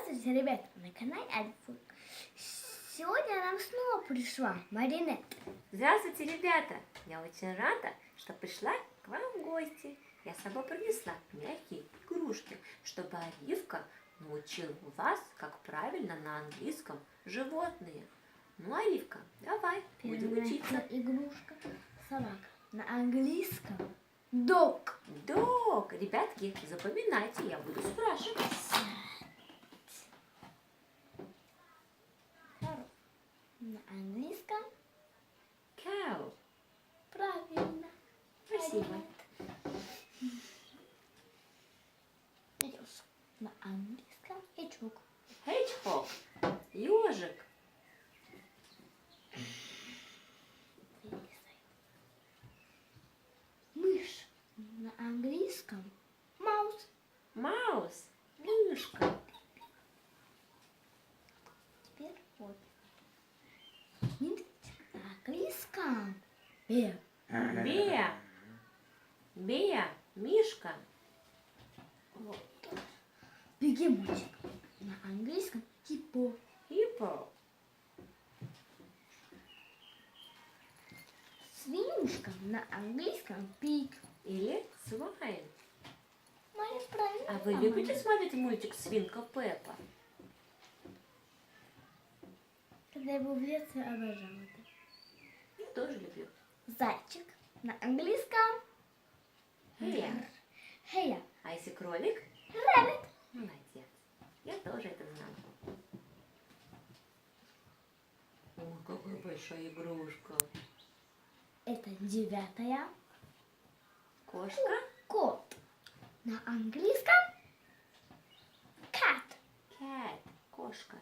Здравствуйте, ребята, на канале Альфа. Сегодня нам снова пришла Маринет. Здравствуйте, ребята! Я очень рада, что пришла к вам в гости. Я с собой принесла мягкие игрушки, чтобы Оливка научила вас, как правильно на английском животные. Ну, Оливка, давай, будем учиться. Игрушка собака. На английском dog. Дог! Ребятки, запоминайте, я буду спрашивать. На английском Cow. правильно. Спасибо. Идешь. На английском hedgehog. Hedgehog. Ежик. Мышь. На английском mouse. Mouse. Мышка. Теперь вот. Медведь. На английском bear. Беа. Беа. Мишка. Вот. Бегемотик. На английском hippo. Hippo. Свинюшка. На английском pig. Или свайн. Моя правильно. А вы любите смотреть мультик «Свинка Пеппа»? Когда я был в детстве, обожала это. Я тоже люблю. Зайчик. На английском Hare. hare. А если кролик? Rabbit. Молодец. Я тоже это знала. Ой, какая большая игрушка. Это 9. Кошка. Кот. На английском cat. Cat. Кошка.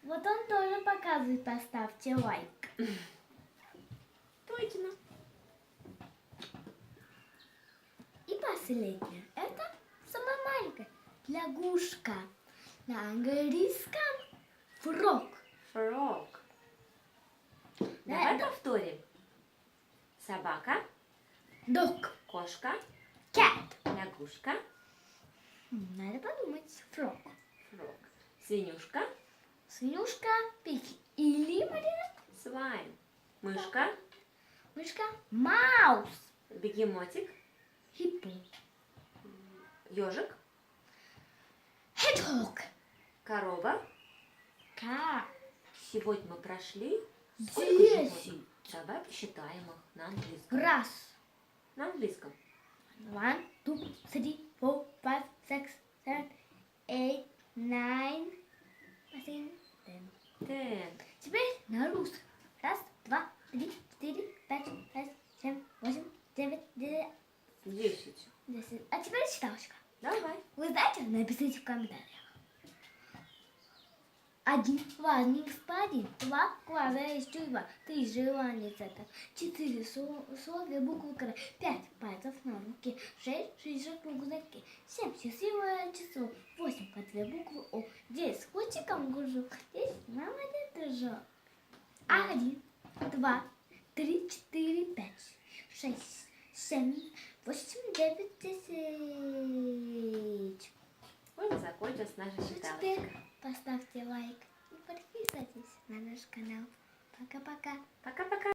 Вот он тоже показывает. Поставьте лайк. Точно. И последнее. Это самая маленькая. Лягушка. На английском frog. Frog. Давай повторим. Собака. Dog. Кошка. Cat. Лягушка. Надо подумать. Frog. Frog. Свинюшка. Свинюшка. Пиг. Или, Марина? Свайн. Мышка. Мышка. Маус. Бегемотик. Hippo. Ежик. Hedgehog. Корова. Cat. Сегодня мы прошли 10. Давай посчитаем их на английском. Раз. На английском. 1, 2, 3, 4, 5, 6, 7, 8, 9, 10. Ten. Теперь на русском. Раз, два, три, 4, 5, 6, 7, 8, 9, 10. 10. 10. А теперь считалочка. Давай. Вы знаете, напишите в комментариях. 1 важный господин, 2 кладаешь тюрьма, 3 желания центр, 4 словия буквы К, 5 пальцев на руке, 6 шишек в рюкзаке, 7 счастливое число, 8 по 2 буквы О, 9 с хвостиком гужу, 10 мама не держу. 1, 2, 3, 4, 5, 6, 7, 8, 9, 10. Вот и закончилась наша Теперь считалочка. поставьте лайк и подписывайтесь на наш канал. Пока-пока. Пока-пока.